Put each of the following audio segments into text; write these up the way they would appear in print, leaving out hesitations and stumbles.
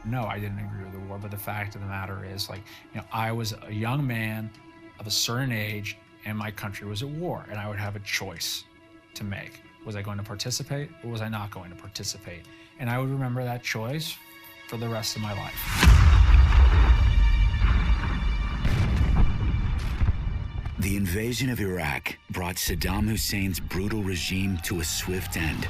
No, I didn't agree with the war, but the fact of the matter is, like, I was a young man of a certain age, and my country was at war, and I would have a choice to make. Was I going to participate, or was I not going to participate? And I would remember that choice for the rest of my life. The invasion of Iraq brought Saddam Hussein's brutal regime to a swift end.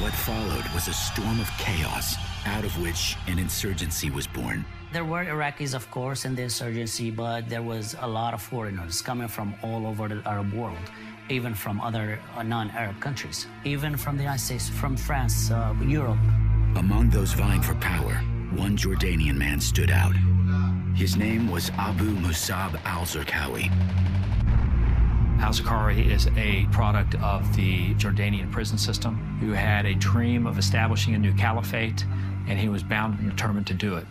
What followed was a storm of chaos, out of which an insurgency was born. There were Iraqis, of course, in the insurgency, but there was a lot of foreigners coming from all over the Arab world, even from other non-Arab countries, even from the United States, from France, Europe. Among those vying for power, one Jordanian man stood out. His name was Abu Musab al-Zarqawi. Al-Zarqawi is a product of the Jordanian prison system, who had a dream of establishing a new caliphate, and he was bound and determined to do it.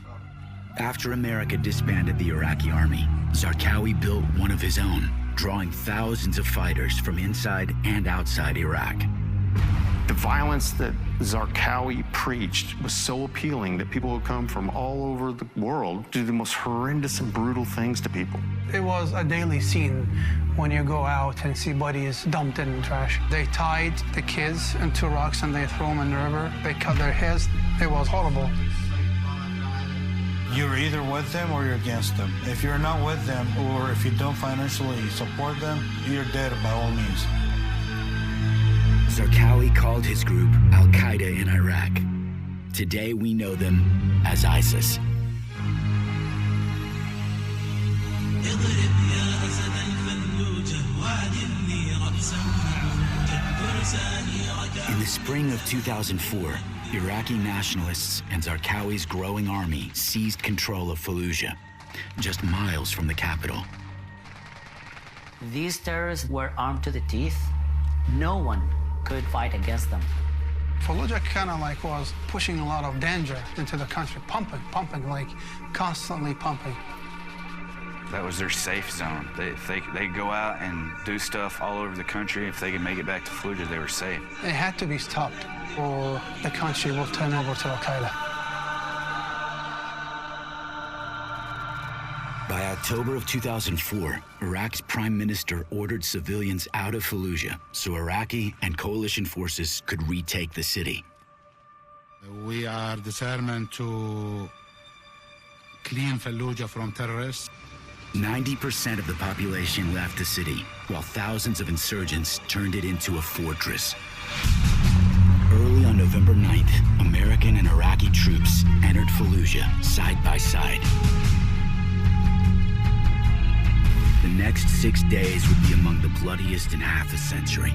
After America disbanded the Iraqi army, Zarqawi built one of his own, drawing thousands of fighters from inside and outside Iraq. The violence that Zarqawi preached was so appealing that people would come from all over the world to do the most horrendous and brutal things to people. It was a daily scene when you go out and see bodies dumped in the trash. They tied the kids into rocks and they threw them in the river. They cut their heads. It was horrible. You're either with them or you're against them. If you're not with them, or if you don't financially support them, you're dead by all means. Zarqawi called his group Al-Qaeda in Iraq. Today we know them as ISIS. In the spring of 2004, Iraqi nationalists and Zarqawi's growing army seized control of Fallujah, just miles from the capital. These terrorists were armed to the teeth. No one could fight against them. Fallujah kind of like was pushing a lot of danger into the country, pumping, like constantly pumping. That was their safe zone. They go out and do stuff all over the country. If they could make it back to Fallujah, they were safe. It had to be stopped, or the country will turn over to Al-Qaeda. By October of 2004, Iraq's prime minister ordered civilians out of Fallujah so Iraqi and coalition forces could retake the city. We are determined to clean Fallujah from terrorists. 90% of the population left the city, while thousands of insurgents turned it into a fortress. Early on November 9th, American and Iraqi troops entered Fallujah side by side. The next 6 days would be among the bloodiest in half a century.